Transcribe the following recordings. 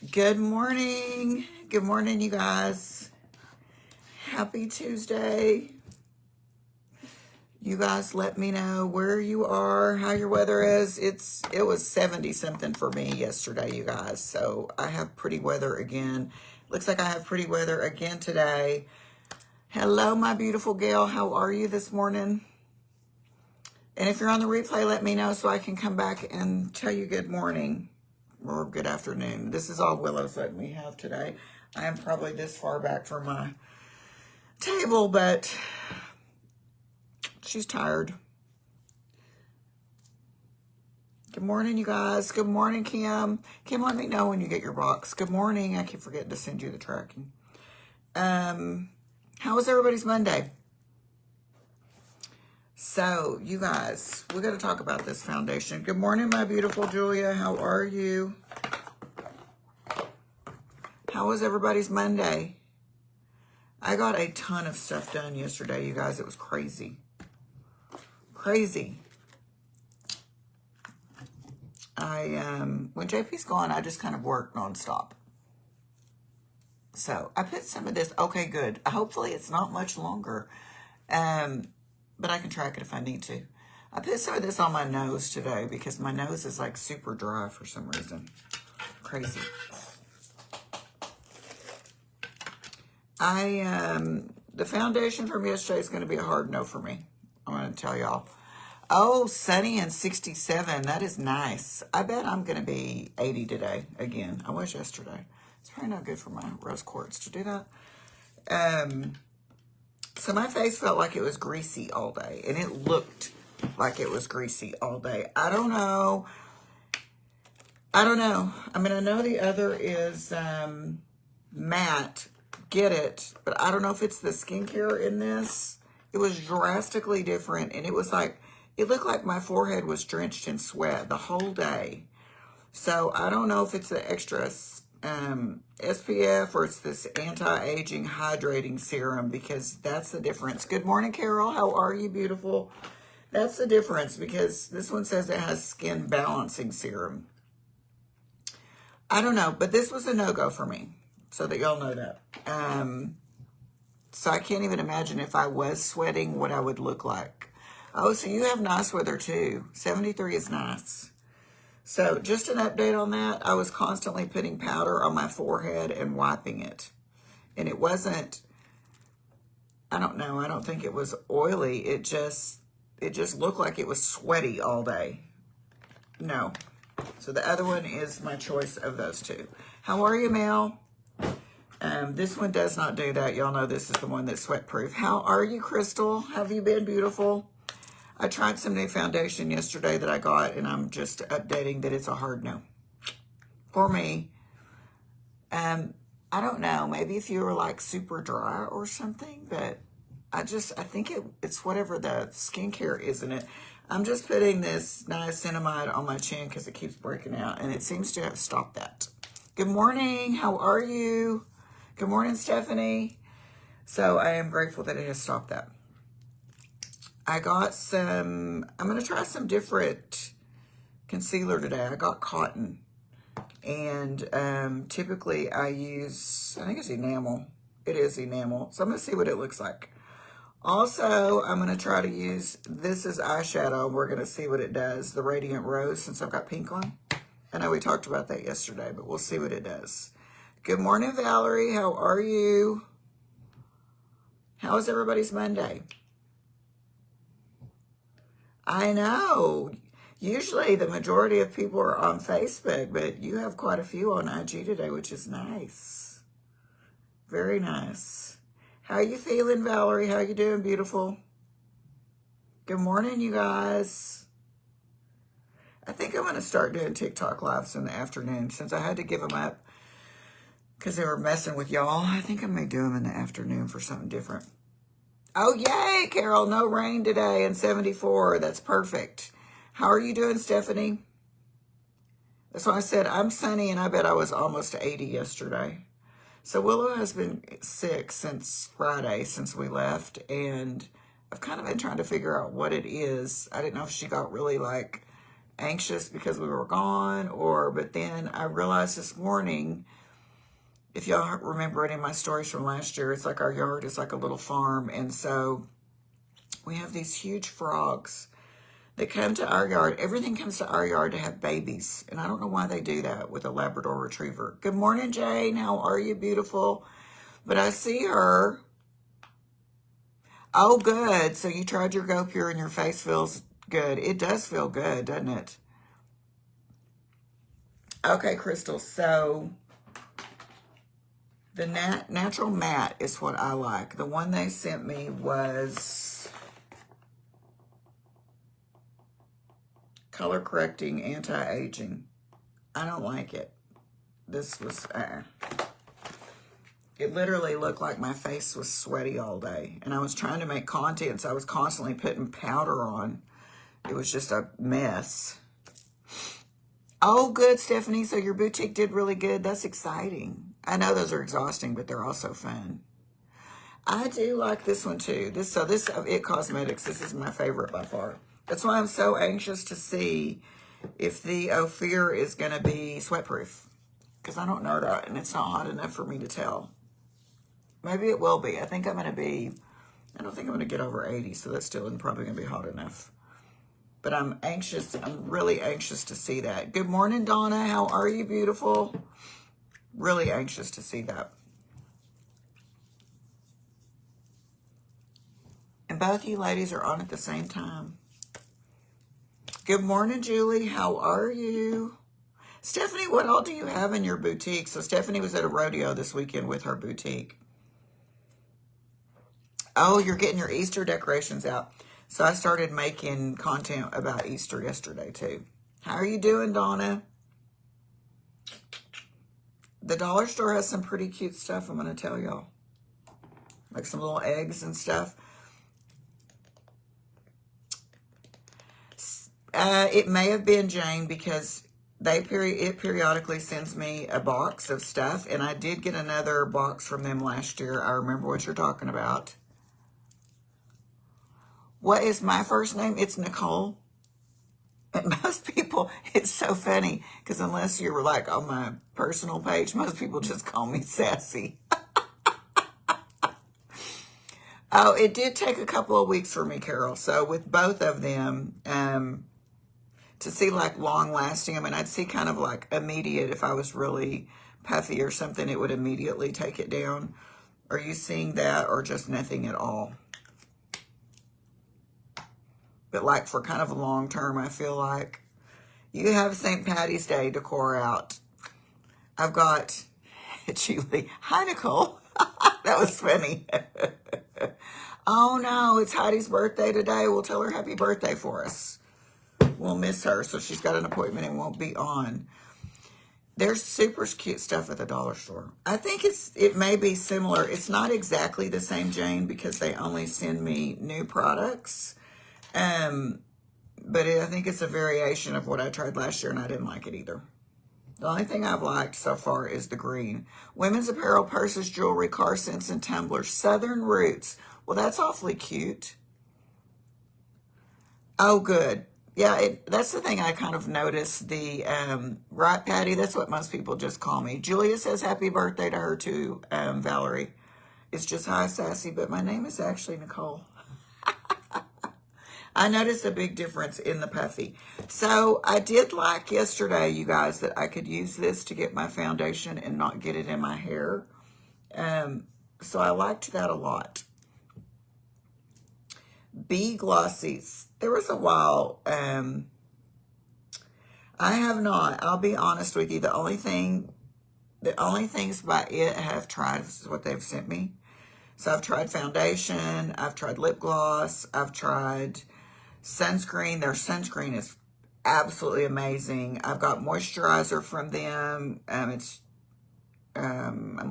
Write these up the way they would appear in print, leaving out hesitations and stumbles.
Good morning. Good morning, you guys. Happy Tuesday. You guys let me know where you are, how your weather is. It was 70 something for me yesterday, you guys. So I have pretty weather again. Looks like I have pretty weather again today. Hello, my beautiful Gail. How are you this morning? And if you're on the replay, let me know so I can come back and tell you good morning or good afternoon. This is all Willow's letting me have today. I am probably this far back from my table, but she's tired. Good morning, you guys. Good morning, Kim. Kim, let me know when you get your box. Good morning. I keep forgetting to send you the tracking. How was everybody's Monday? So, you guys, we're going to talk about this foundation. Good morning, my beautiful Julia. How are you? How was everybody's Monday? I got a ton of stuff done yesterday, you guys. It was crazy. Crazy. When JP's gone, I just kind of work nonstop. So I put some of this. Okay, good. Hopefully it's not much longer. But I can track it if I need to. I put some of this on my nose today because my nose is like super dry for some reason. Crazy. The foundation from yesterday is going to be a hard no for me. I'm going to tell y'all. Oh, sunny and 67. That is nice. I bet I'm going to be 80 today again. I was yesterday. It's probably not good for my rose quartz to do that. So my face felt like it was greasy all day, and it looked like it was greasy all day. I don't know. I mean, I know the other is matte. Get it, but I don't know if it's the skincare in this. It was drastically different, and it was like, it looked like my forehead was drenched in sweat the whole day. So I don't know if it's the extra SPF or it's this anti-aging hydrating serum, because that's the difference. Good morning, Carol. How are you, beautiful? That's the difference, because this one says it has skin balancing serum. I don't know, but this was a no-go for me, so that y'all know that. So I can't even imagine if I was sweating what I would look like. Oh, so you have nice weather too. 73 is nice. So just an update on that. I was constantly putting powder on my forehead and wiping it. And it wasn't, I don't know, I don't think it was oily. It just looked like it was sweaty all day. No. So the other one is my choice of those two. How are you, Mel? This one does not do that. Y'all know this is the one that's sweat proof. How are you, Crystal? Have you been, beautiful? I tried some new foundation yesterday that I got, and I'm just updating that it's a hard no for me. I don't know. Maybe if you were like super dry or something, but I think it's whatever the skincare is in it. I'm just putting this niacinamide on my chin because it keeps breaking out, and it seems to have stopped that. Good morning. How are you? Good morning, Stephanie. So I am grateful that it has stopped that. I got I'm going to try some different concealer today. I got cotton. And typically I use, I think it's enamel. It is enamel. So I'm going to see what it looks like. Also, I'm going to try to use, this is eyeshadow. We're going to see what it does. The Radiant Rose, since I've got pink on. I know we talked about that yesterday, but we'll see what it does. Good morning, Valerie. How are you? How is everybody's Monday? I know. Usually the majority of people are on Facebook, but you have quite a few on IG today, which is nice. Very nice. How are you feeling, Valerie? How you doing, beautiful? Good morning, you guys. I think I'm going to start doing TikTok lives in the afternoon since I had to give them up because they were messing with y'all. I think I may do them in the afternoon for something different. Oh, yay, Carol. No rain today and 74. That's perfect. How are you doing, Stephanie? That's why I said I'm sunny, and I bet I was almost 80 yesterday. So Willow has been sick since Friday, since we left, and I've kind of been trying to figure out what it is. I didn't know if she got really, like, anxious because we were gone, but then I realized this morning, if y'all remember any of my stories from last year, it's like our yard is like a little farm. And so we have these huge frogs that come to our yard. Everything comes to our yard to have babies. And I don't know why they do that with a Labrador Retriever. Good morning, Jane. How are you, beautiful? But I see her. Oh, good. So you tried your Go Pure and your face feels good. It does feel good, doesn't it? Okay, Crystal. So the natural matte is what I like. The one they sent me was color correcting anti-aging. I don't like it. This was, it literally looked like my face was sweaty all day. And I was trying to make content, so I was constantly putting powder on. It was just a mess. Oh, good, Stephanie. So your boutique did really good. That's exciting. I know those are exhausting, but they're also fun. I do like this one too. This It Cosmetics, this is my favorite by far. That's why I'm so anxious to see if the Ofir is going to be sweatproof. Because I don't know that, and it's not hot enough for me to tell. Maybe it will be. I don't think I'm going to get over 80, so that's still probably going to be hot enough. But I'm really anxious to see that. Good morning, Donna. How are you, beautiful? Really anxious to see that. And both you ladies are on at the same time. Good morning, Julie. How are you? Stephanie, what all do you have in your boutique? So Stephanie was at a rodeo this weekend with her boutique. Oh, you're getting your Easter decorations out. So I started making content about Easter yesterday too. How are you doing, Donna? The dollar store has some pretty cute stuff, I'm going to tell y'all. Like some little eggs and stuff. It may have been Jane because it periodically sends me a box of stuff. And I did get another box from them last year. I remember what you're talking about. What is my first name? It's Nicole. And most people, it's so funny because unless you're like on my personal page, most people just call me Sassy. Oh, it did take a couple of weeks for me, Carol. So with both of them, to see like long lasting, I mean, I'd see kind of like immediate, if I was really puffy or something, it would immediately take it down. Are you seeing that or just nothing at all? But like for kind of a long term, I feel like you have St. Patty's Day decor out. I've got Julie. Hi, Nicole. That was funny. Oh no, it's Heidi's birthday today. We'll tell her happy birthday for us. We'll miss her, so she's got an appointment and won't be on. There's super cute stuff at the dollar store. I think it may be similar. It's not exactly the same, Jane, because they only send me new products. But I think it's a variation of what I tried last year, and I didn't like it either. The only thing I've liked so far is the green. Women's apparel, purses, jewelry, car scents, and tumblers. Southern Roots. Well, that's awfully cute. Oh, good. Yeah, that's the thing I kind of noticed. The, right, Patty? That's what most people just call me. Julia says happy birthday to her too, Valerie. It's just hi, Sassy, but my name is actually Nicole. I noticed a big difference in the puffy. So I did like yesterday, you guys, that I could use this to get my foundation and not get it in my hair. So I liked that a lot. Bee Glossies. There was a while, I have not. I'll be honest with you. The only things by it I have tried is what they've sent me. So I've tried foundation. I've tried lip gloss. I've tried sunscreen. Their sunscreen is absolutely amazing. I've got moisturizer from them. I'm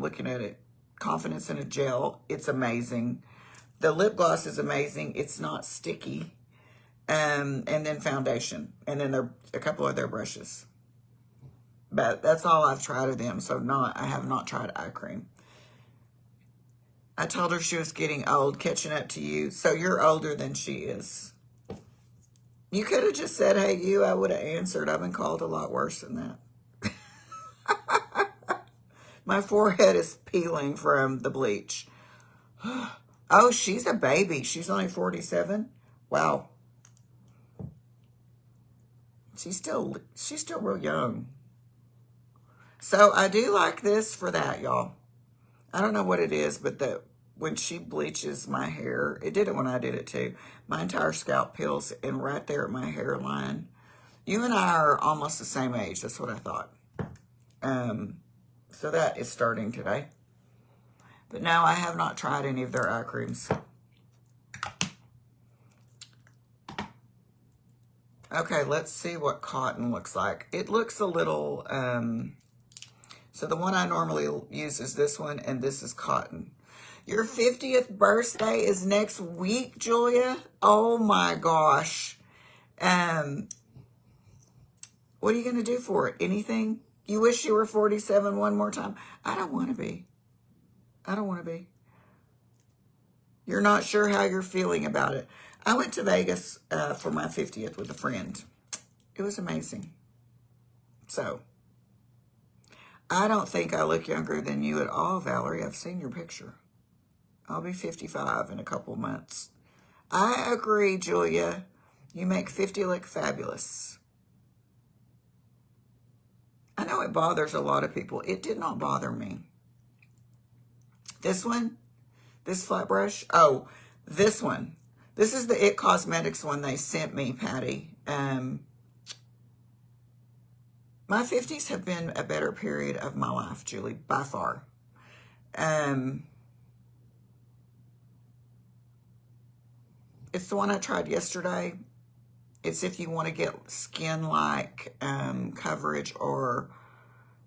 looking at it. Confidence in a Gel. It's amazing. The lip gloss is amazing. It's not sticky. And then foundation. And then a couple of their brushes. But that's all I've tried of them. So I have not tried eye cream. I told her she was getting old, catching up to you. So you're older than she is. You could have just said, hey, you, I would have answered. I've been called a lot worse than that. My forehead is peeling from the bleach. Oh, she's a baby. She's only 47. Wow. She's still real young. So I do like this for that, y'all. I don't know what it is, but when she bleaches my hair, it did it when I did it too. My entire scalp peels, and right there at my hairline. You and I are almost the same age. That's what I thought. So that is starting today. But no, I have not tried any of their eye creams. Okay, let's see what cotton looks like. It looks a little, so the one I normally use is this one, and this is cotton. Your 50th birthday is next week, Julia. Oh my gosh. What are you going to do for it? Anything? You wish you were 47 one more time? I don't want to be. I don't want to be. You're not sure how you're feeling about it. I went to Vegas for my 50th with a friend. It was amazing. So, I don't think I look younger than you at all, Valerie. I've seen your picture. I'll be 55 in a couple months. I agree, Julia. You make 50 look fabulous. I know it bothers a lot of people. It did not bother me. This one, this flat brush. Oh, this one. This is the It Cosmetics one they sent me, Patty. My 50s have been a better period of my life, Julie, by far. It's the one I tried yesterday. It's if you want to get skin-like coverage or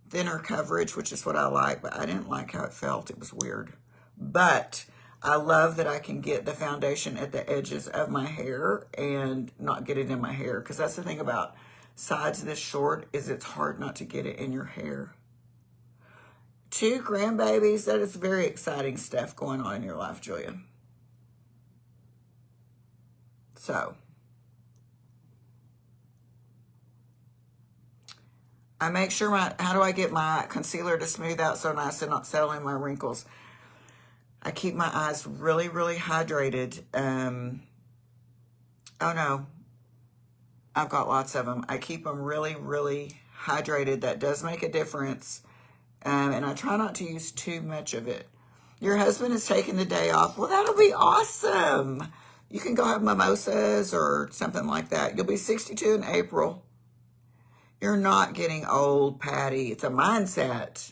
thinner coverage, which is what I like, but I didn't like how it felt. It was weird. But I love that I can get the foundation at the edges of my hair and not get it in my hair, because that's the thing about sides this short is it's hard not to get it in your hair. 2 grandbabies, that is very exciting stuff going on in your life, Julia. So, I make sure how do I get my concealer to smooth out so nice and not settle in my wrinkles? I keep my eyes really, really hydrated. Oh no, I've got lots of them. I keep them really, really hydrated. That does make a difference. And I try not to use too much of it. Your husband is taking the day off. Well, that'll be awesome. You can go have mimosas or something like that. You'll be 62 in April. You're not getting old, Patty. It's a mindset.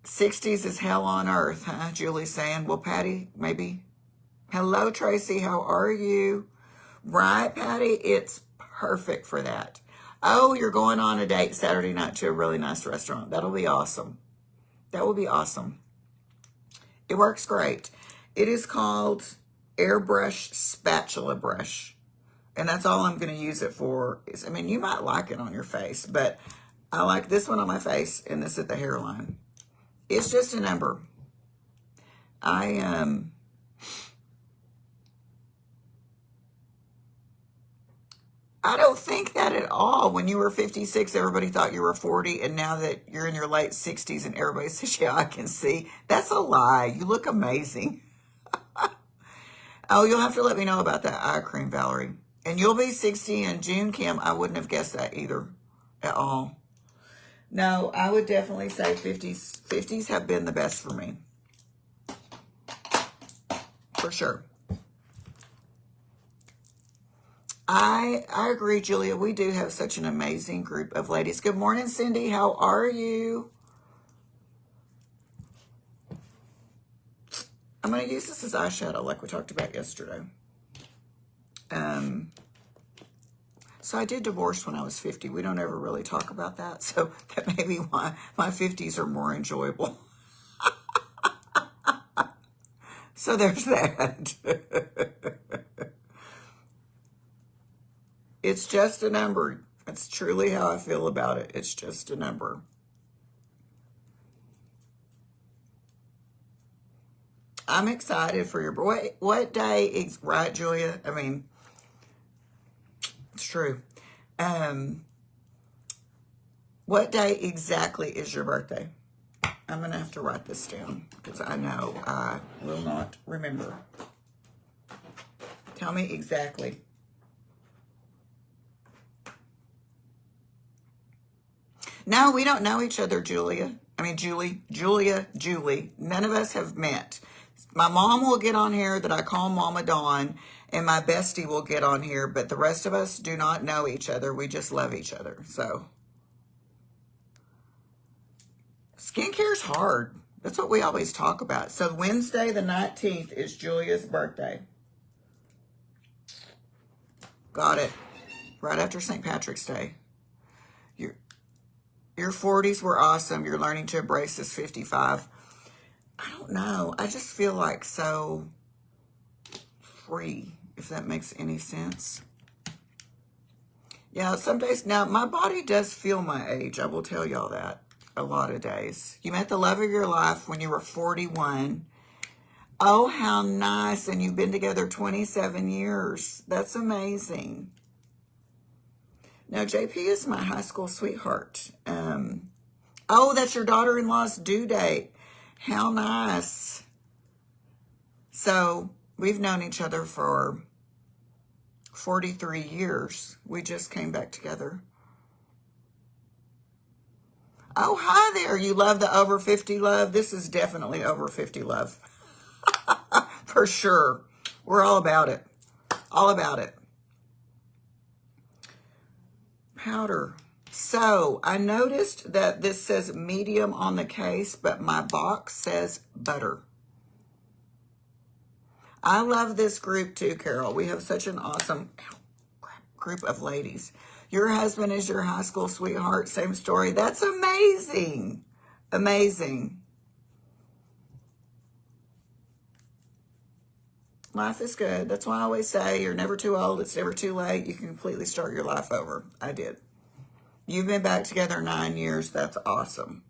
60s is hell on earth, huh? Julie's saying. Well, Patty, maybe. Hello, Tracy. How are you? Right, Patty? It's perfect for that. Oh, you're going on a date Saturday night to a really nice restaurant. That'll be awesome. That will be awesome. It works great. It is called Airbrush Spatula Brush. And that's all I'm going to use it for. I mean, you might like it on your face, but I like this one on my face and this at the hairline. It's just a number. I don't think that at all. When you were 56, everybody thought you were 40, and now that you're in your late 60s and everybody says, yeah, I can see. That's a lie. You look amazing. Oh, you'll have to let me know about that eye cream, Valerie. And you'll be 60 in June, Kim. I wouldn't have guessed that either at all. No, I would definitely say 50s. 50s have been the best for me. For sure. I agree, Julia. We do have such an amazing group of ladies. Good morning, Cindy. How are you? I'm going to use this as eyeshadow like we talked about yesterday. So I did divorce when I was 50. We don't ever really talk about that. So that may be why my 50s are more enjoyable. So there's that. It's just a number. That's truly how I feel about it. It's just a number. I'm excited for your, what day is, right, Julia? I mean, it's true. What day exactly is your birthday? I'm going to have to write this down because I know I will not remember. Tell me exactly. No, we don't know each other, Julia. I mean, Julie. None of us have met. My mom will get on here that I call Mama Dawn, and my bestie will get on here, but the rest of us do not know each other. We just love each other. So, skincare's hard. That's what we always talk about. So, Wednesday the 19th is Julia's birthday. Got it. Right after St. Patrick's Day. Your 40s were awesome. You're learning to embrace this 55. I don't know. I just feel like so free, if that makes any sense. Yeah, some days, now my body does feel my age. I will tell y'all that a lot of days. You met the love of your life when you were 41. Oh, how nice. And you've been together 27 years. That's amazing. Now, JP is my high school sweetheart. Oh, that's your daughter-in-law's due date. How nice. So, we've known each other for 43 years. We just came back together. Oh, hi there. You love the over 50 love? This is definitely over 50 love. For sure. We're all about it. All about it. Powder. So, I noticed that this says medium on the case, but my box says butter. I love this group too, Carol. We have such an awesome group of ladies. Your husband is your high school sweetheart. Same story. That's amazing. Amazing. Life is good. That's why I always say you're never too old. It's never too late. You can completely start your life over. I did. You've been back together 9 years. That's awesome.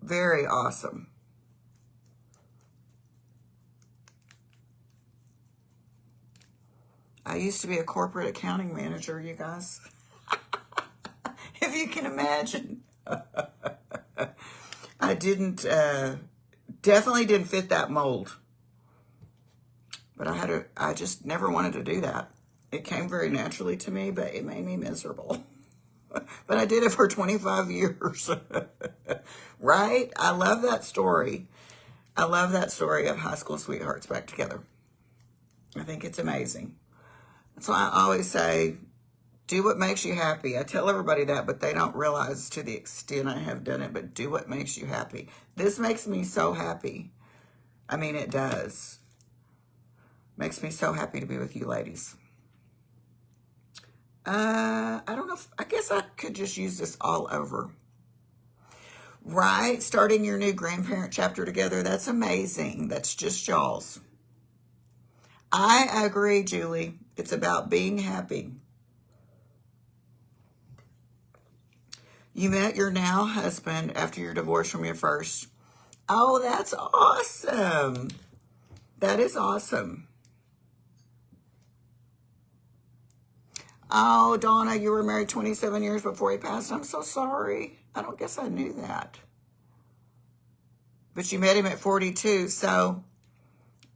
Very awesome. I used to be a corporate accounting manager, you guys. If you can imagine. I definitely didn't fit that mold. But I just never wanted to do that. It came very naturally to me, but it made me miserable. But I did it for 25 years. Right? I love that story. I love that story of high school sweethearts back together. I think it's amazing. That's why I always say, do what makes you happy. I tell everybody that, but they don't realize to the extent I have done it, but do what makes you happy. This makes me so happy. I mean, it does. Makes me so happy to be with you ladies. I don't know I guess I could just use this all over. Right? Starting your new grandparent chapter together. That's amazing. That's just y'all's. I agree, Julie. It's about being happy. You met your now husband after your divorce from your first. Oh, that's awesome. That is awesome. Oh, Donna, you were married 27 years before he passed. I'm so sorry. I don't guess I knew that. But you met him at 42, so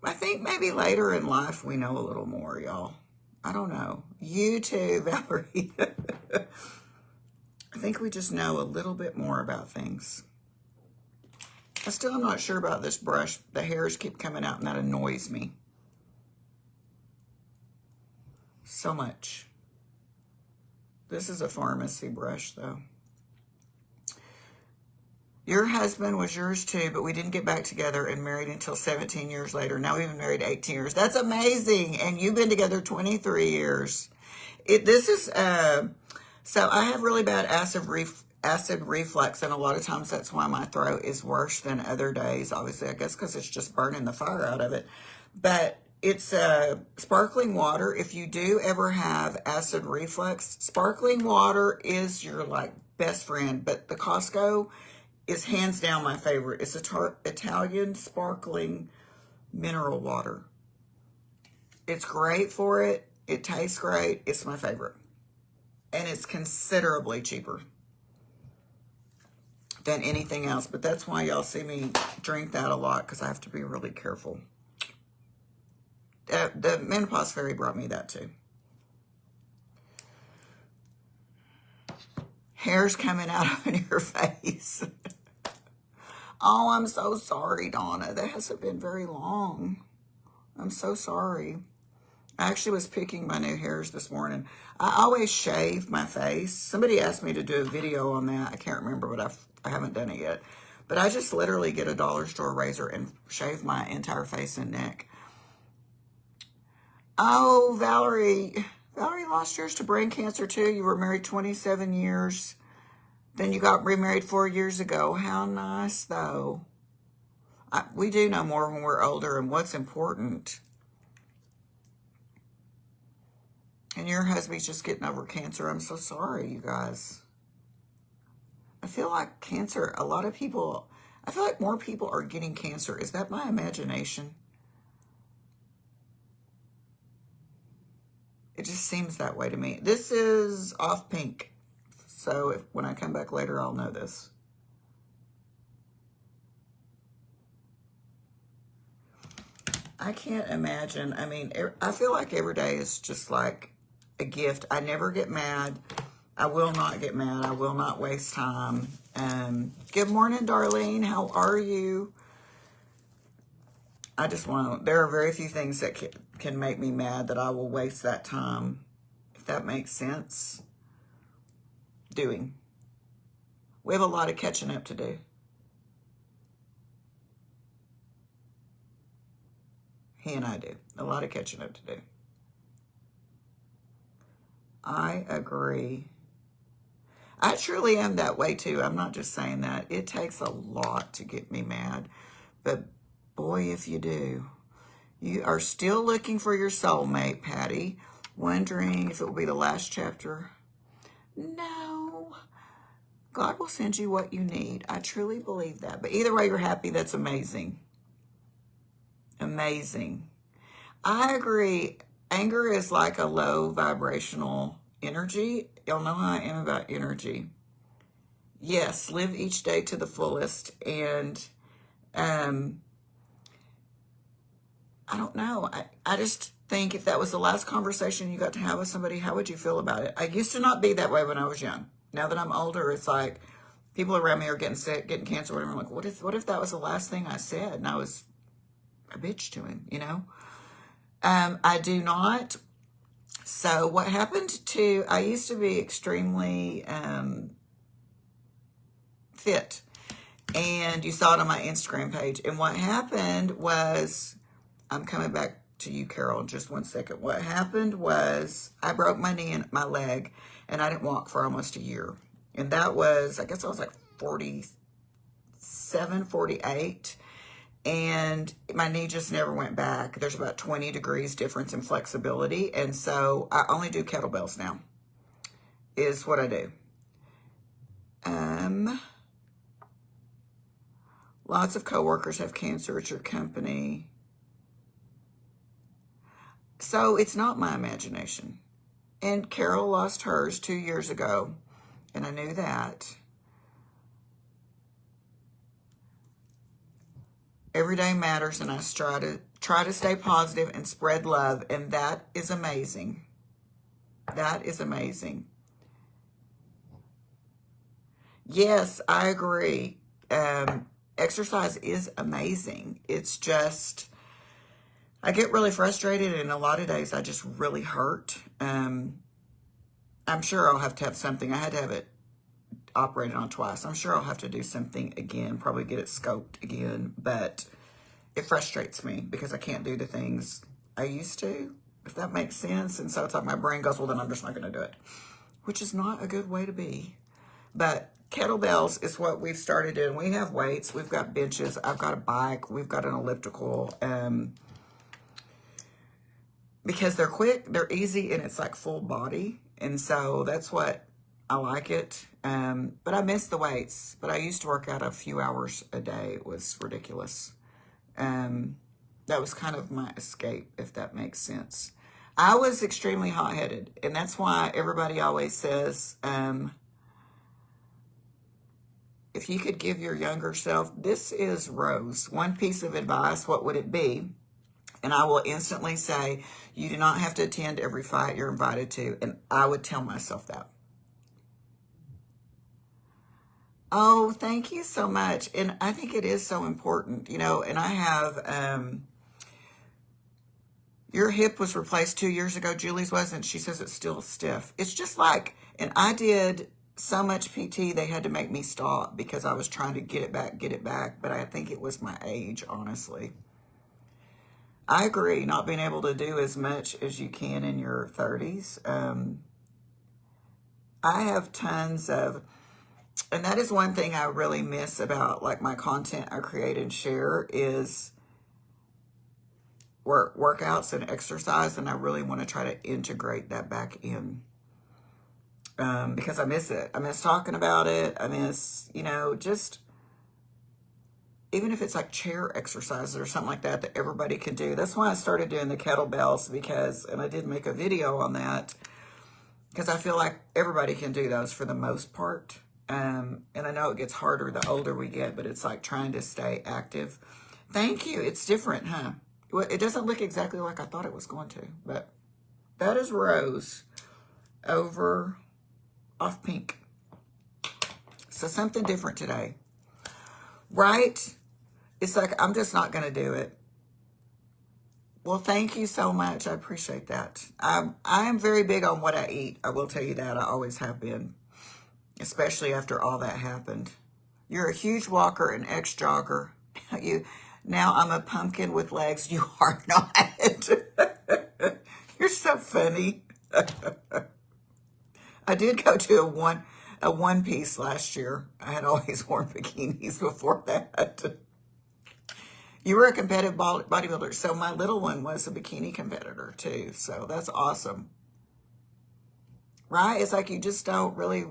I think maybe later in life we know a little more, y'all. I don't know. You too, Valerie. I think we just know a little bit more about things. I still am not sure about this brush. The hairs keep coming out and that annoys me so much. This is a pharmacy brush, though. Your husband was yours, too, but we didn't get back together and married until 17 years later. Now we've been married 18 years. That's amazing. And you've been together 23 years. So I have really bad acid reflux, and a lot of times that's why my throat is worse than other days. Obviously, I guess because it's just burning the fire out of it. But it's sparkling water. If you do ever have acid reflux, sparkling water is your best friend. But the Costco is hands down my favorite. It's Italian sparkling mineral water. It's great for it. It tastes great. It's my favorite. And it's considerably cheaper than anything else. But that's why y'all see me drink that a lot, because I have to be really careful. The Menopause Fairy brought me that too. Hair's coming out on your face. Oh, I'm so sorry, Donna. That hasn't been very long. I'm so sorry. I actually was picking my new hairs this morning. I always shave my face. Somebody asked me to do a video on that. I can't remember, but I haven't done it yet. But I just literally get a dollar store razor and shave my entire face and neck. Oh, Valerie. Valerie lost yours to brain cancer too. You were married 27 years. Then you got remarried 4 years ago. How nice, though. We do know more when we're older and what's important. And your husband's just getting over cancer. I'm so sorry, you guys. I feel like cancer, a lot of people, I feel like more people are getting cancer. Is that my imagination? It just seems that way to me. This is off pink. So when I come back later, I'll know this. I can't imagine. I mean, I feel like every day is just like a gift. I never get mad. I will not get mad. I will not waste time. Good morning, Darlene. How are you? I just want, there are very few things that can make me mad that I will waste that time, if that makes sense, doing. We have a lot of catching up to do. He and I do. A lot of catching up to do. I agree. I truly am that way too. I'm not just saying that. It takes a lot to get me mad. But boy, if you do. You are still looking for your soulmate, Patty. Wondering if it will be the last chapter. No. God will send you what you need. I truly believe that. But either way, you're happy. That's amazing. Amazing. I agree. Anger is like a low vibrational energy. Y'all know how I am about energy. Yes, live each day to the fullest. And I don't know. I just think if that was the last conversation you got to have with somebody, how would you feel about it? I used to not be that way when I was young. Now that I'm older, it's like people around me are getting sick, getting cancer, whatever. I'm like, what if that was the last thing I said and I was a bitch to him, you know? I do not. So what happened to, I used to be extremely fit. And you saw it on my Instagram page. And what happened was, I'm coming back to you, Carol, in just 1 second. What happened was I broke my knee and my leg, and I didn't walk for almost a year. And that was, I guess I was like 47, 48. And my knee just never went back. There's about 20 degrees difference in flexibility. And so I only do kettlebells now, is what I do. Lots of coworkers have cancer at your company. So it's not my imagination. And Carol lost hers 2 years ago, and I knew that. Every day matters, and I try to stay positive and spread love, and that is amazing. That is amazing. Yes, I agree. Exercise is amazing. It's just, I get really frustrated, and a lot of days I just really hurt. I'm sure I'll have to have something. I had to have it operated on twice. I'm sure I'll have to do something again, probably get it scoped again, but it frustrates me because I can't do the things I used to, if that makes sense. And so it's like my brain goes, well, then I'm just not going to do it, which is not a good way to be. But kettlebells is what we've started doing. We have weights. We've got benches. I've got a bike. We've got an elliptical. Because they're quick, they're easy, and it's like full body. And so that's what I like it. But I miss the weights. But I used to work out a few hours a day. It was ridiculous. That was kind of my escape, if that makes sense. I was extremely hot-headed, and that's why everybody always says, if you could give your younger self, this is Rose, one piece of advice, what would it be? And I will instantly say, you do not have to attend every fight you're invited to. And I would tell myself that. Oh, thank you so much. And I think it is so important, you know, and I have, your hip was replaced 2 years ago. Julie's wasn't. She says it's still stiff. It's just like, and I did so much PT, they had to make me stop because I was trying to get it back. But I think it was my age, honestly. I agree, not being able to do as much as you can in your 30s. I have tons of, and that is one thing I really miss about like my content I create and share is workouts and exercise, and I really want to try to integrate that back in because I miss it. I miss talking about it. I miss, you know, just even if it's like chair exercises or something like that that everybody can do. That's why I started doing the kettlebells because, and I did make a video on that because I feel like everybody can do those for the most part. And I know it gets harder the older we get, but it's like trying to stay active. Thank you. It's different, huh? Well, it doesn't look exactly like I thought it was going to, but that is Rose over off pink. So something different today, right? It's like, I'm just not going to do it. Well, thank you so much. I appreciate that. I am very big on what I eat. I will tell you that. I always have been, especially after all that happened. You're a huge walker and ex-jogger. Now I'm a pumpkin with legs. You are not. You're so funny. I did go to a one piece last year. I had always worn bikinis before that. You were a competitive bodybuilder, so my little one was a bikini competitor too. So that's awesome, right? It's like you just don't really.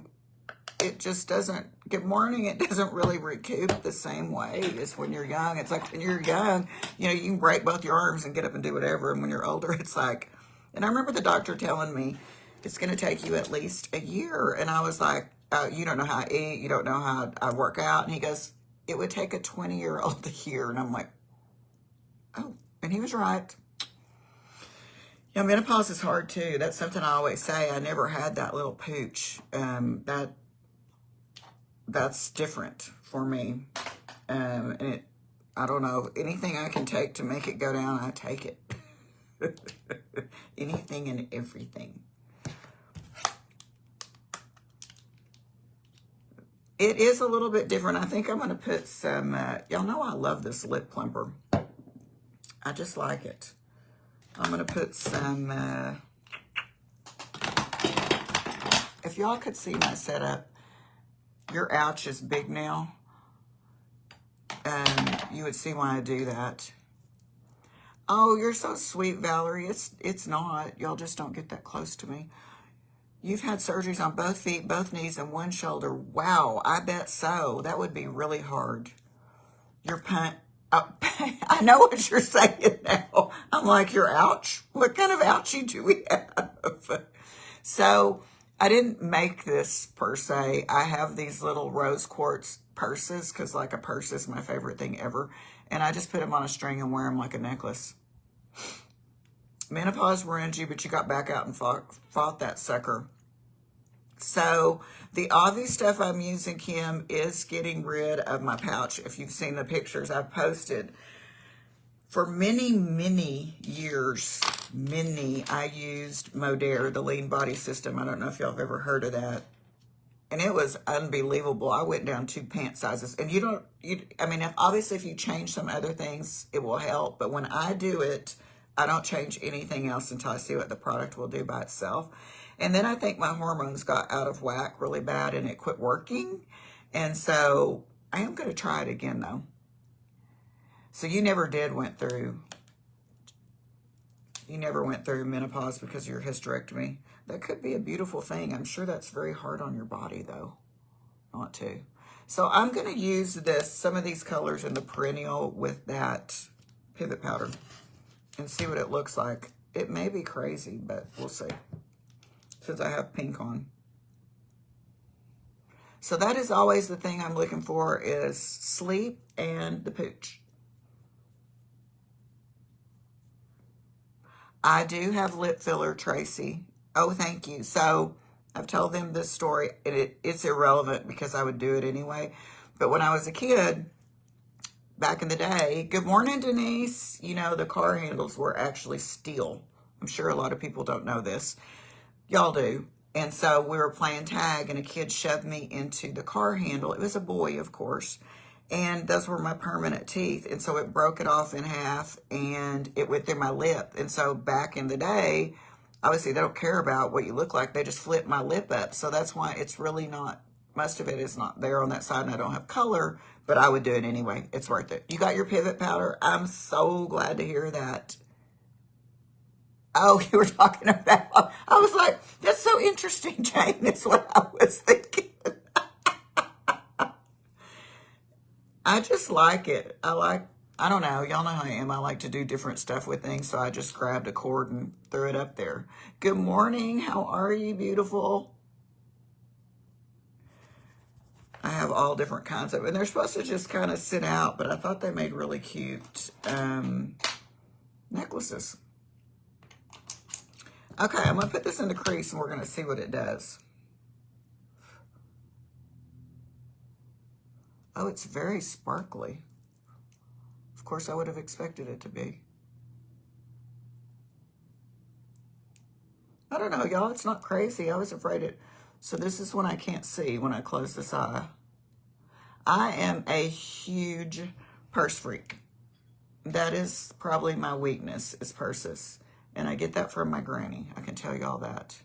It just doesn't. Good morning. It doesn't really recoup the same way as when you're young. It's like when you're young, you know, you can break both your arms and get up and do whatever. And when you're older, it's like. And I remember the doctor telling me it's going to take you at least a year. And I was like, you don't know how I eat. You don't know how I work out. And he goes, it would take a 20-year-old a year. And I'm like, oh, and he was right. Yeah, menopause is hard too. That's something I always say. I never had that little pooch. That's different for me. And I don't know, anything I can take to make it go down, I take it. Anything and everything. It is a little bit different. I think I'm going to put some, y'all know I love this lip plumper. I just like it. I'm going to put some, if y'all could see my setup, your ouch is big now. You would see why I do that. Oh, you're so sweet, Valerie. It's not. Y'all just don't get that close to me. You've had surgeries on both feet, both knees, and one shoulder. Wow, I bet so. That would be really hard. Your punt. Oh, I know what you're saying now. I'm like, your ouch? What kind of ouchie do we have? So I didn't make this per se. I have these little rose quartz purses because like a purse is my favorite thing ever. And I just put them on a string and wear them like a necklace. Menopause ruined you, but you got back out and fought that sucker. So the Ofir stuff I'm using, Kim, is getting rid of my pouch. If you've seen the pictures I've posted. For many, many years, I used Modere, the lean body system. I don't know if y'all have ever heard of that. And it was unbelievable. I went down 2 pant sizes. And I mean, obviously if you change some other things, it will help. But when I do it, I don't change anything else until I see what the product will do by itself. And then I think my hormones got out of whack really bad and it quit working. And so I am going to try it again though. So you never went through menopause because of your hysterectomy. That could be a beautiful thing. I'm sure that's very hard on your body though, not to. So I'm going to use some of these colors in the perennial with that pivot powder and see what it looks like. It may be crazy, but we'll see, since I have pink on. So that is always the thing I'm looking for, is sleep and the pooch. I do have lip filler, Tracy. Oh, thank you. So I've told them this story, and it's irrelevant because I would do it anyway. But when I was a kid, back in the day, good morning, Denise. You know, the car handles were actually steel. I'm sure a lot of people don't know this. Y'all do. And so we were playing tag, and a kid shoved me into the car handle. It was a boy, of course. And those were my permanent teeth. And so it broke it off in half, and it went through my lip. And so back in the day, obviously they don't care about what you look like. They just flip my lip up. So that's why it's really not, most of it is not there on that side, and I don't have color. But I would do it anyway. It's worth it. You got your pivot powder? I'm so glad to hear that. Oh, you were talking about, I was like, that's so interesting, Jane. That's what I was thinking. I just like it. I don't know. Y'all know how I am. I like to do different stuff with things. So I just grabbed a cord and threw it up there. Good morning. How are you, beautiful? I have all different kinds of, and they're supposed to just kind of sit out, but I thought they made really cute necklaces. Okay, I'm going to put this in the crease, and we're going to see what it does. Oh, it's very sparkly. Of course, I would have expected it to be. I don't know, y'all. It's not crazy. I was afraid it. So this is when I can't see, when I close this eye. I am a huge purse freak. That is probably my weakness, is purses. And I get that from my granny. I can tell y'all that.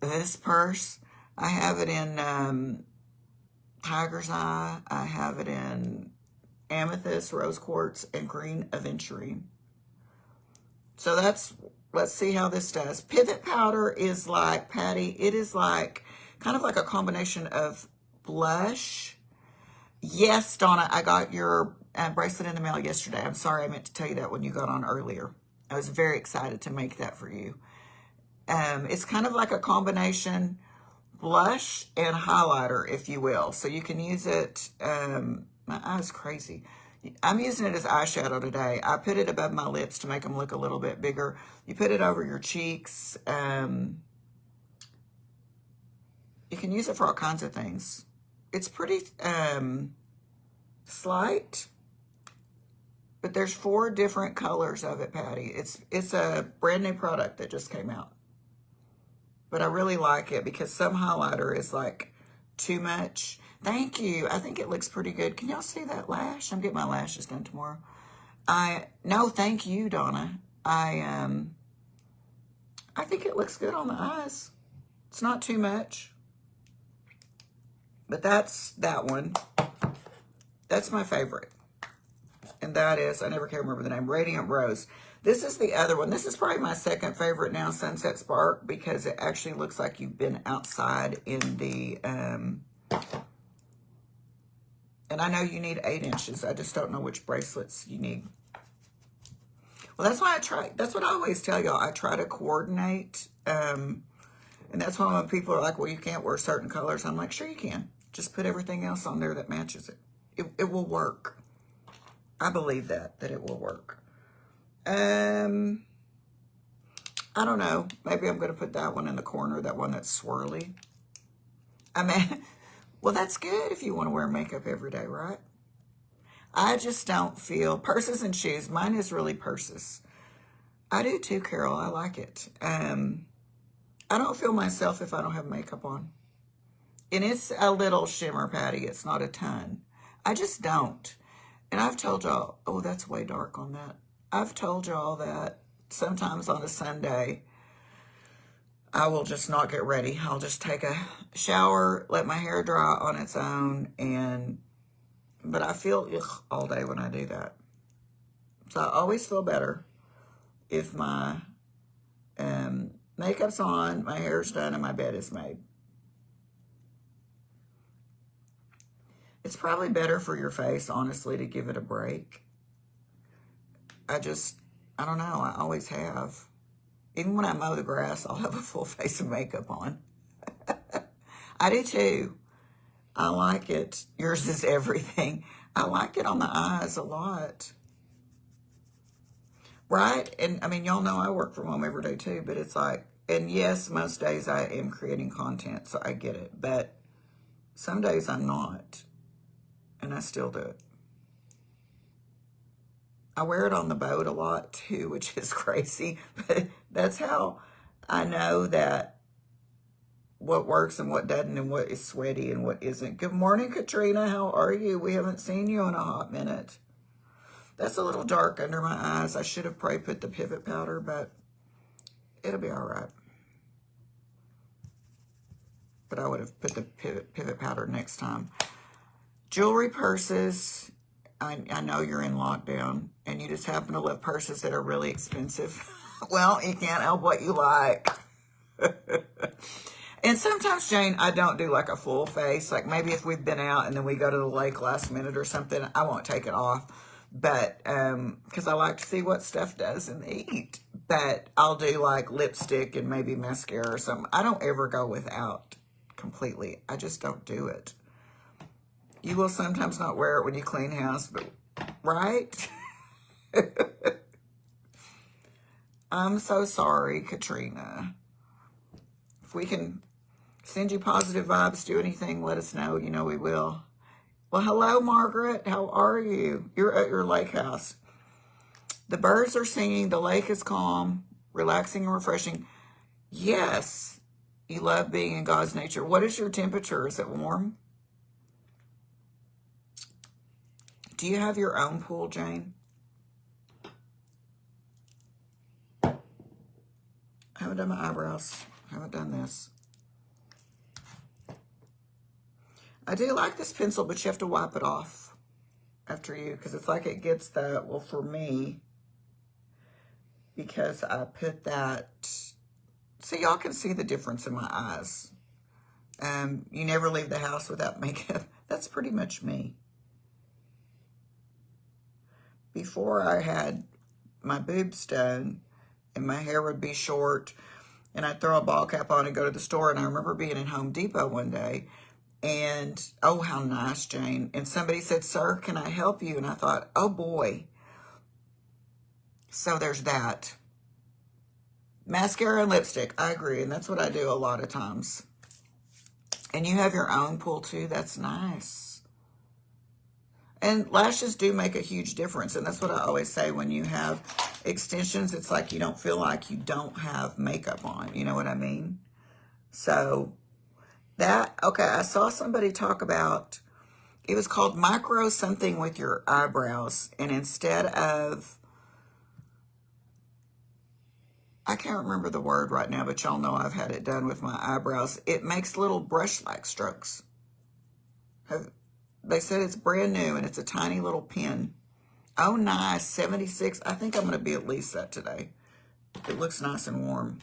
This purse, I have it in Tiger's Eye. I have it in Amethyst, Rose Quartz, and Green Aventurine. So let's see how this does. Pivot powder is like, Patty, it is like, kind of like a combination of blush. Yes, Donna, I got your bracelet in the mail yesterday. I'm sorry I meant to tell you that when you got on earlier. I was very excited to make that for you. It's kind of like a combination blush and highlighter, if you will. So you can use it, my eye's crazy. I'm using it as eyeshadow today. I put it above my lips to make them look a little bit bigger. You put it over your cheeks. You can use it for all kinds of things. It's pretty slight, but there's 4 different colors of it, Patty. It's a brand new product that just came out. But I really like it because some highlighter is like too much. Thank you. I think it looks pretty good. Can y'all see that lash? I'm getting my lashes done tomorrow. No, thank you, Donna. I think it looks good on the eyes. It's not too much. But that's that one. That's my favorite. And that is, I never can remember the name, Radiant Rose. This is the other one. This is probably my second favorite now, Sunset Spark, because it actually looks like you've been outside in the, and I know you need 8 inches. I just don't know which bracelets you need. Well, that's why that's what I always tell y'all. I try to coordinate, and that's why when people are like, well, you can't wear certain colors, I'm like, sure you can. Just put everything else on there that matches it. It will work. I believe that it will work. I don't know. Maybe I'm going to put that one in the corner, that one that's swirly. I mean, well, that's good if you want to wear makeup every day, right? I just don't feel, purses and shoes. Mine is really purses. I do too, Carol. I like it. I don't feel myself if I don't have makeup on. And it's a little shimmer, Patty. It's not a ton. I just don't. And I've told y'all, oh, that's way dark on that. I've told y'all that sometimes on a Sunday, I will just not get ready. I'll just take a shower, let my hair dry on its own, but I feel all day when I do that. So I always feel better if my makeup's on, my hair's done, and my bed is made. It's probably better for your face, honestly, to give it a break. I don't know. I always have. Even when I mow the grass, I'll have a full face of makeup on. I do too. I like it. Yours is everything. I like it on the eyes a lot. Right? And I mean, y'all know I work from home every day too, but it's like, and yes, most days I am creating content, so I get it. But some days I'm not, and I still do it. I wear it on the boat a lot too, which is crazy, but that's how I know that what works and what doesn't and what is sweaty and what isn't. Good morning, Katrina. How are you? We haven't seen you in a hot minute. That's a little dark under my eyes. I should have probably put the pivot powder, but it'll be all right. But I would have put the pivot powder next time. Jewelry, purses. I know you're in lockdown and you just happen to love purses that are really expensive. Well, you can't help what you like. And sometimes, Jane, I don't do like a full face. Like maybe if we've been out and then we go to the lake last minute or something, I won't take it off. But, because I like to see what stuff does in the heat. But I'll do like lipstick and maybe mascara or something. I don't ever go without completely. I just don't do it. You will sometimes not wear it when you clean house, but, right? I'm so sorry, Katrina. If we can send you positive vibes, do anything, let us know. You know we will. Well, hello, Margaret. How are you? You're at your lake house. The birds are singing. The lake is calm, relaxing, and refreshing. Yes, you love being in God's nature. What is your temperature? Is it warm? Do you have your own pool, Jane? I haven't done my eyebrows. I haven't done this. I do like this pencil, but you have to wipe it off after you, because it's like it gets the, well, for me, because I put that, so y'all can see the difference in my eyes. You never leave the house without makeup. That's pretty much me. Before I had my boobs done and my hair would be short and I'd throw a ball cap on and go to the store. And I remember being in Home Depot one day and, oh, how nice, Jane. And somebody said, sir, can I help you? And I thought, oh boy. So there's that. Mascara and lipstick. I agree. And that's what I do a lot of times. And you have your own pool too. That's nice. And lashes do make a huge difference. And that's what I always say when you have extensions. It's like you don't feel like you don't have makeup on. You know what I mean? So that, okay, I saw somebody talk about, it was called micro something with your eyebrows. And instead of, I can't remember the word right now, but y'all know I've had it done with my eyebrows. It makes little brush-like strokes. They said it's brand new and it's a tiny little pen. Oh, nice. 76. I think I'm going to be at least that today. It looks nice and warm.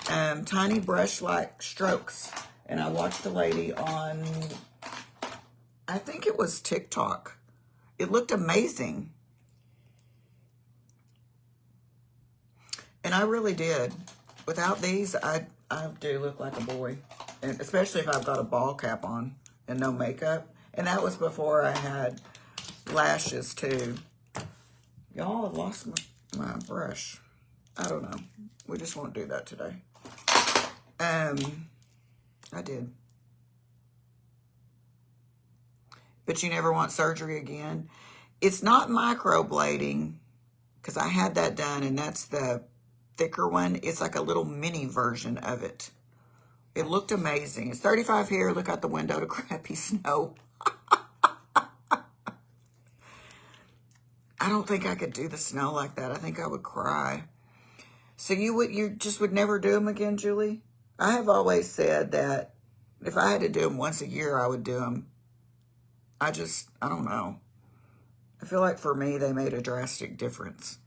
Tiny brush-like strokes. And I watched a lady on, I think it was TikTok. It looked amazing. And I really did. Without these, I do look like a boy. And especially if I've got a ball cap on and no makeup. And that was before I had lashes too. Y'all have lost my brush. I don't know. We just won't do that today. I did. But you never want surgery again. It's not microblading, because I had that done, and that's the thicker one. It's like a little mini version of it. It looked amazing. It's 35 here. Look out the window to crappy snow. I don't think I could do the snow like that. I think I would cry. So you just would never do them again, Julie? I have always said that if I had to do them once a year, I would do them. I don't know. I feel like for me, they made a drastic difference.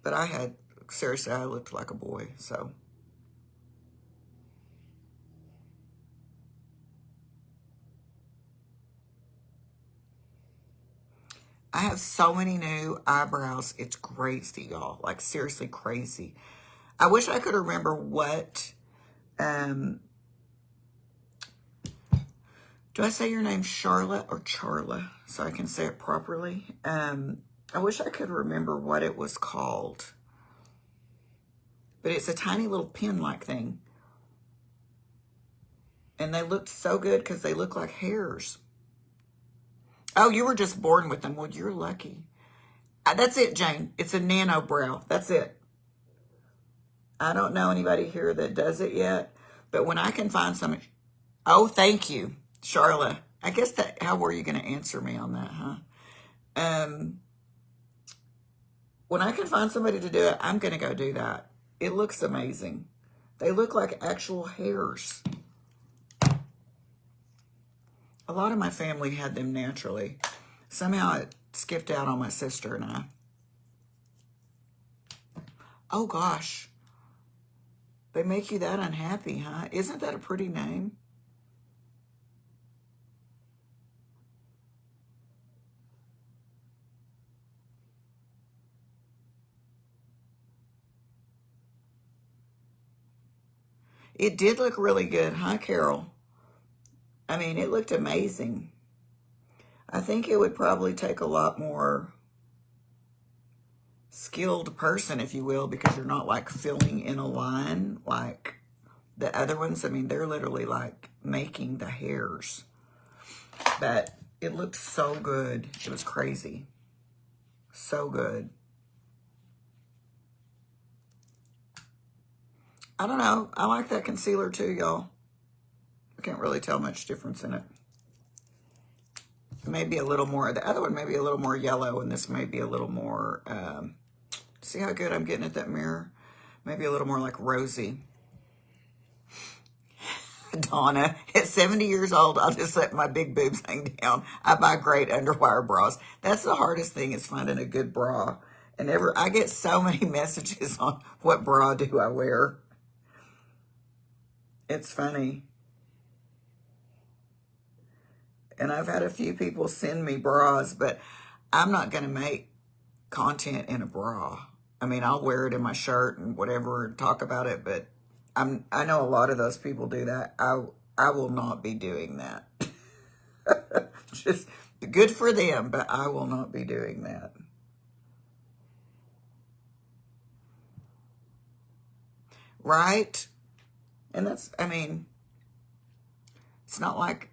But seriously, I looked like a boy, so. I have so many new eyebrows. It's crazy, y'all. Like, seriously crazy. I wish I could remember what, do I say your name Charlotte or Charla so I can say it properly? I wish I could remember what it was called. But it's a tiny little pin-like thing. And they looked so good because they look like hairs. Oh, you were just born with them. Well, you're lucky. That's it, Jane. It's a nano brow. That's it. I don't know anybody here that does it yet. But when I can find some... Oh, thank you, Charla. I guess that... How were you going to answer me on that, huh? When I can find somebody to do it, I'm going to go do that. It looks amazing. They look like actual hairs. A lot of my family had them naturally. Somehow it skipped out on my sister and I. Oh, gosh. They make you that unhappy, huh? Isn't that a pretty name? It did look really good, huh, Carol? I mean, it looked amazing. I think it would probably take a lot more skilled person, if you will, because you're not like filling in a line like the other ones. I mean, they're literally like making the hairs. But it looked so good. It was crazy. So good. I don't know. I like that concealer too, y'all. I can't really tell much difference in it. Maybe a little more. The other one may be a little more yellow, and this may be a little more, see how good I'm getting at that mirror? Maybe a little more like rosy. Donna, at 70 years old, I'll just let my big boobs hang down. I buy great underwire bras. That's the hardest thing, is finding a good bra. And I get so many messages on what bra do I wear. It's funny. And I've had a few people send me bras, but I'm not going to make content in a bra. I mean, I'll wear it in my shirt and whatever and talk about it, but I know a lot of those people do that. I will not be doing that. Just good for them, but I will not be doing that. Right? And that's, I mean, it's not like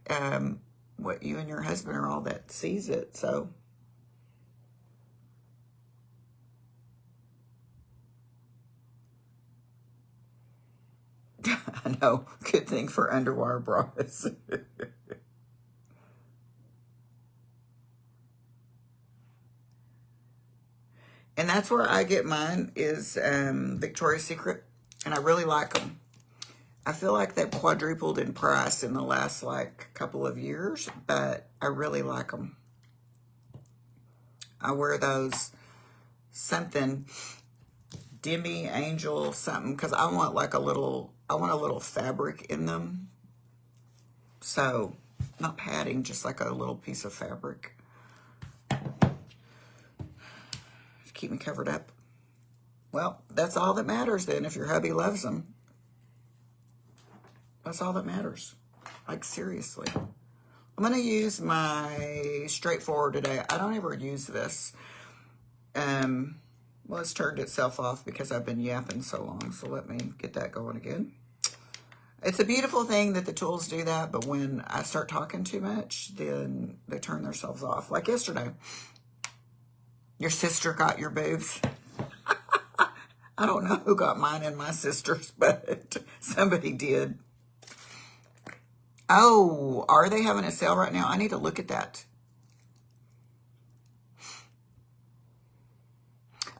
what you and your husband are all that sees it, so. I know, good thing for underwire bras. And that's where I get mine, is Victoria's Secret, and I really like them. I feel like they've quadrupled in price in the last like couple of years, but I really like them. I wear those something Demi Angel something, because I want like a little fabric in them. So not padding, just like a little piece of fabric. Keep me covered up. Well, that's all that matters then, if your hubby loves them. That's all that matters. Like, seriously. I'm going to use my Straightforward today. I don't ever use this. Well, it's turned itself off because I've been yapping so long. So let me get that going again. It's a beautiful thing that the tools do that, but when I start talking too much, then they turn themselves off. Like yesterday. Your sister got your boobs. I don't know who got mine and my sister's, but somebody did. Oh, are they having a sale right now? I need to look at that.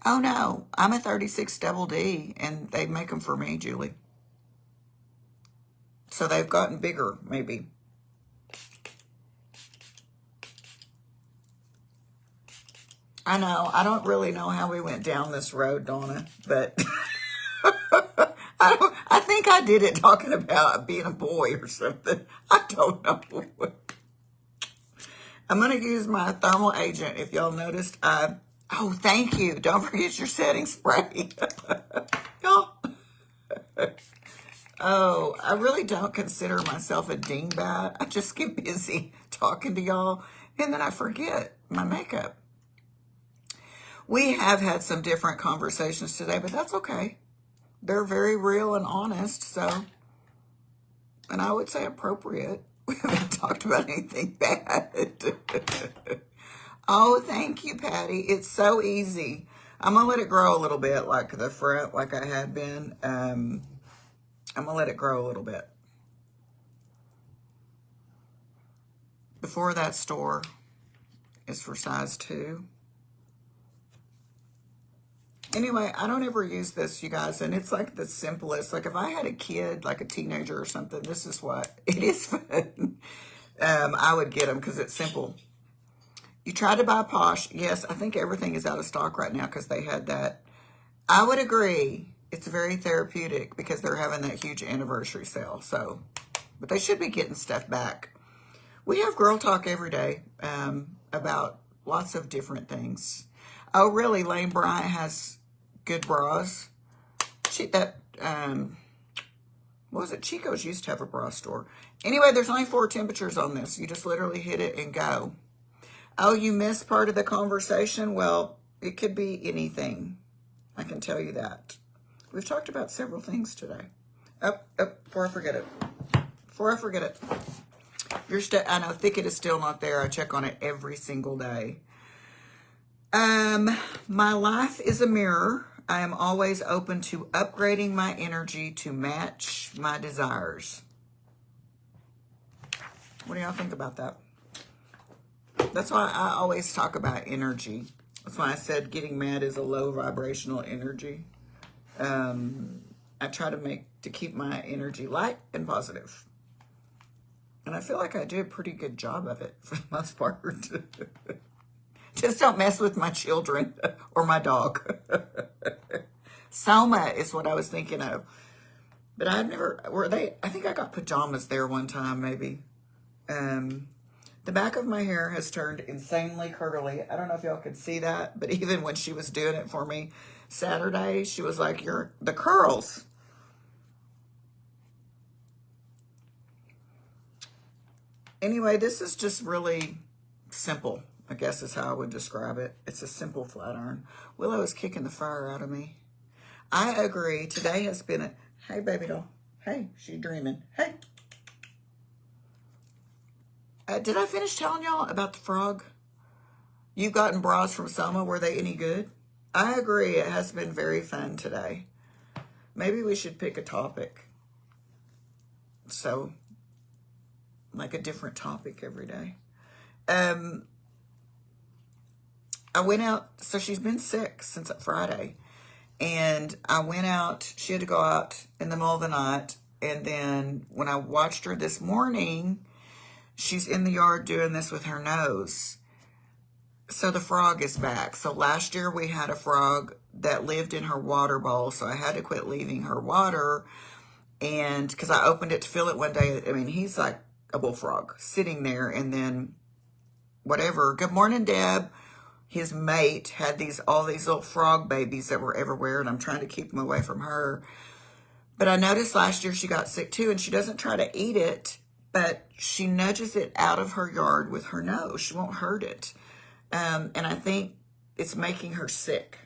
Oh, no. I'm a 36 double D, and they make them for me, Julie. So they've gotten bigger, maybe. I know. I don't really know how we went down this road, Donna, but I think I did it talking about being a boy or something. I don't know. I'm going to use my thermal agent. If y'all noticed, oh, thank you. Don't forget your setting spray. Y'all. Oh, I really don't consider myself a dingbat. I just get busy talking to y'all, and then I forget my makeup. We have had some different conversations today, but that's okay. They're very real and honest, so, and I would say appropriate. We haven't talked about anything bad. Oh, thank you, Patty. It's so easy. I'm going to let it grow a little bit, like the front, like I had been. I'm going to let it grow a little bit. Before that store is for size 2. Anyway, I don't ever use this, you guys, and it's like the simplest. Like if I had a kid, like a teenager or something, this is what it is fun. I would get them because it's simple. You try to buy Posh. Yes, I think everything is out of stock right now because they had that. I would agree. It's very therapeutic because they're having that huge anniversary sale. So, but they should be getting stuff back. We have girl talk every day about lots of different things. Oh, really? Lane Bryant has good bras. What was it? Chico's used to have a bra store. Anyway, there's only 4 temperatures on this. You just literally hit it and go. Oh, you missed part of the conversation? Well, it could be anything. I can tell you that. We've talked about several things today. Before I forget it. I know Thicket is still not there. I check on it every single day. My life is a mirror. I am always open to upgrading my energy to match my desires. What do y'all think about that? That's why I always talk about energy. That's why I said getting mad is a low vibrational energy. I try to keep my energy light and positive. And I feel like I do a pretty good job of it for the most part. Just don't mess with my children or my dog. Selma is what I was thinking of. But I think I got pajamas there one time, maybe. The back of my hair has turned insanely curly. I don't know if y'all could see that, but even when she was doing it for me Saturday, she was like, the curls. Anyway, this is just really simple, I guess is how I would describe it. It's a simple flat iron. Willow is kicking the fire out of me. I agree. Today has been hey, baby doll. Hey, she's dreaming. Hey. Did I finish telling y'all about the frog? You've gotten bras from Selma. Were they any good? I agree. It has been very fun today. Maybe we should pick a topic. So, like a different topic every day. I went out. So she's been sick since Friday. And I went out. She had to go out in the middle of the night. And then when I watched her this morning, she's in the yard doing this with her nose. So the frog is back. So last year we had a frog that lived in her water bowl. So I had to quit leaving her water. And because I opened it to fill it one day. I mean, he's like a bullfrog sitting there. And then whatever. Good morning, Deb. His mate had all these little frog babies that were everywhere. And I'm trying to keep them away from her. But I noticed last year she got sick too. And she doesn't try to eat it. But she nudges it out of her yard with her nose. She won't hurt it. And I think it's making her sick.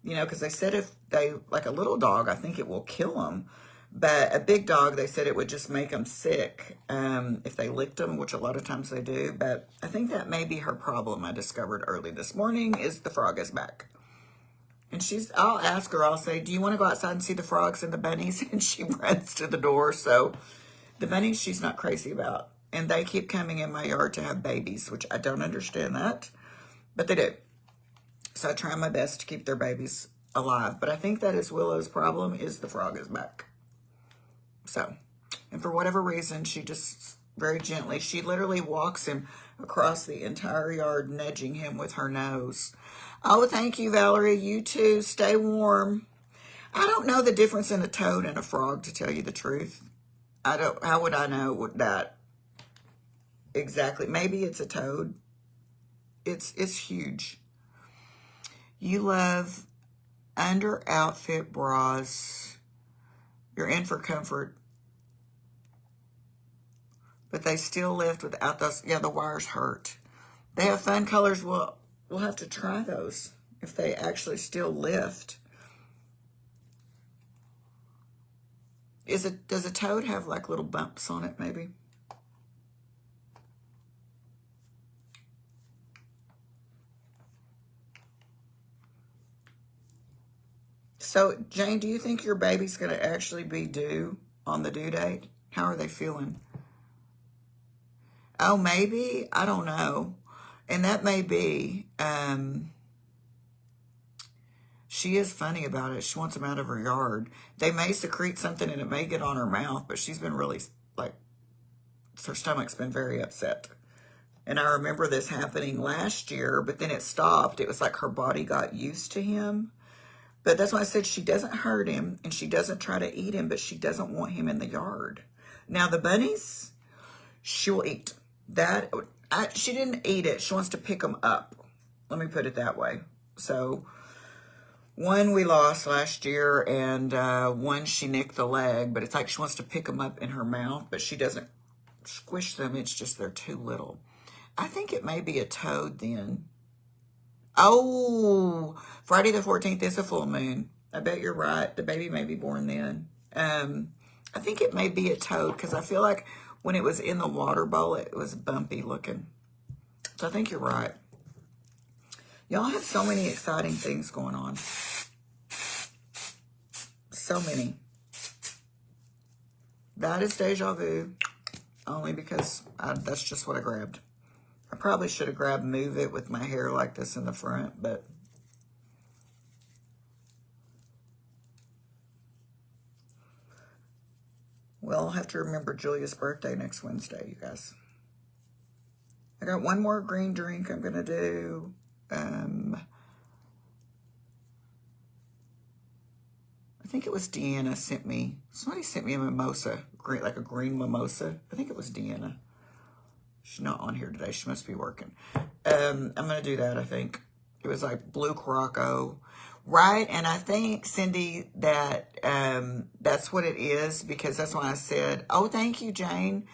You know, because they said if they, like a little dog, I think it will kill them. But a big dog, they said it would just make them sick if they licked them, which a lot of times they do. But I think that may be her problem. I discovered early this morning is the frog is back. And I'll ask her, I'll say, do you want to go outside and see the frogs and the bunnies? And she runs to the door. So the bunnies she's not crazy about. And they keep coming in my yard to have babies, which I don't understand that. But they do. So I try my best to keep their babies alive. But I think that is Willow's problem is the frog is back. So, and for whatever reason, she just very gently, she literally walks him across the entire yard, nudging him with her nose. Oh, thank you, Valerie. You too. Stay warm. I don't know the difference in a toad and a frog, to tell you the truth. How would I know what that exactly? Maybe it's a toad. It's huge. You love under outfit bras. You're in for comfort. But they still lift without those. Yeah, the wires hurt. They have fun colors. We'll have to try those if they actually still lift. Does a toad have like little bumps on it maybe? So, Jane, do you think your baby's going to actually be due on the due date? How are they feeling? Oh, maybe. I don't know. And that may be, she is funny about it. She wants them out of her yard. They may secrete something and it may get on her mouth, but she's been really, like, her stomach's been very upset. And I remember this happening last year, but then it stopped. It was like her body got used to him. But that's why I said she doesn't hurt him and she doesn't try to eat him, but she doesn't want him in the yard. Now, the bunnies, she will eat. She didn't eat it. She wants to pick them up. Let me put it that way. So, one we lost last year, and one she nicked the leg, but it's like she wants to pick them up in her mouth, but she doesn't squish them. It's just they're too little. I think it may be a toad then. Oh, Friday the 14th is a full moon. I bet you're right. The baby may be born then. I think it may be a toad because I feel like when it was in the water bowl, it was bumpy looking. So I think you're right. Y'all have so many exciting things going on. So many. That is deja vu. Only because that's just what I grabbed. I probably should have grabbed Move It with my hair like this in the front, but well, I'll have to remember Julia's birthday next Wednesday, you guys. I got one more green drink I'm going to do. I think it was Deanna sent me. Somebody sent me a mimosa, like a green mimosa. I think it was Deanna. She's not on here today. She must be working. I'm going to do that, I think. It was like blue Caraco. Right? And I think, Cindy, that that's what it is because that's why I said, oh, thank you, Jane.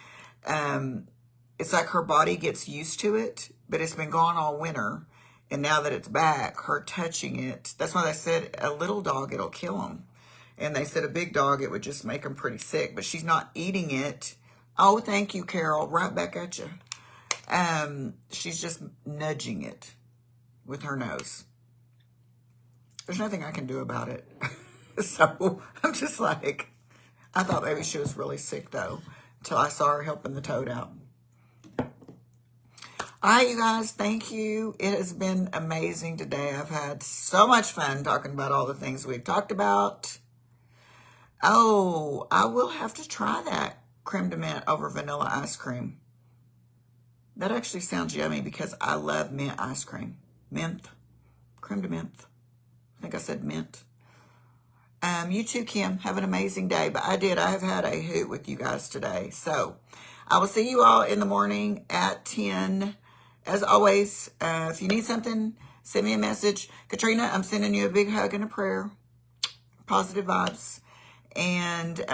It's like her body gets used to it, but it's been gone all winter. And now that it's back, her touching it, that's why they said a little dog, it'll kill them. And they said a big dog, it would just make them pretty sick. But she's not eating it. Oh, thank you, Carol. Right back at you. She's just nudging it with her nose. There's nothing I can do about it. So I'm just like, I thought maybe she was really sick, though, until I saw her helping the toad out. All right, you guys, thank you. It has been amazing today. I've had so much fun talking about all the things we've talked about. Oh, I will have to try that creme de mint over vanilla ice cream. That actually sounds yummy because I love mint ice cream. Mint. Creme de mint. I think I said mint. You too, Kim. Have an amazing day. But I have had a hoot with you guys today. So I will see you all in the morning at 10. As always, if you need something, send me a message. Katrina, I'm sending you a big hug and a prayer. Positive vibes. And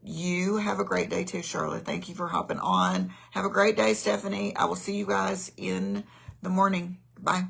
you have a great day too, Charlotte. Thank you for hopping on. Have a great day, Stephanie. I will see you guys in the morning. Bye.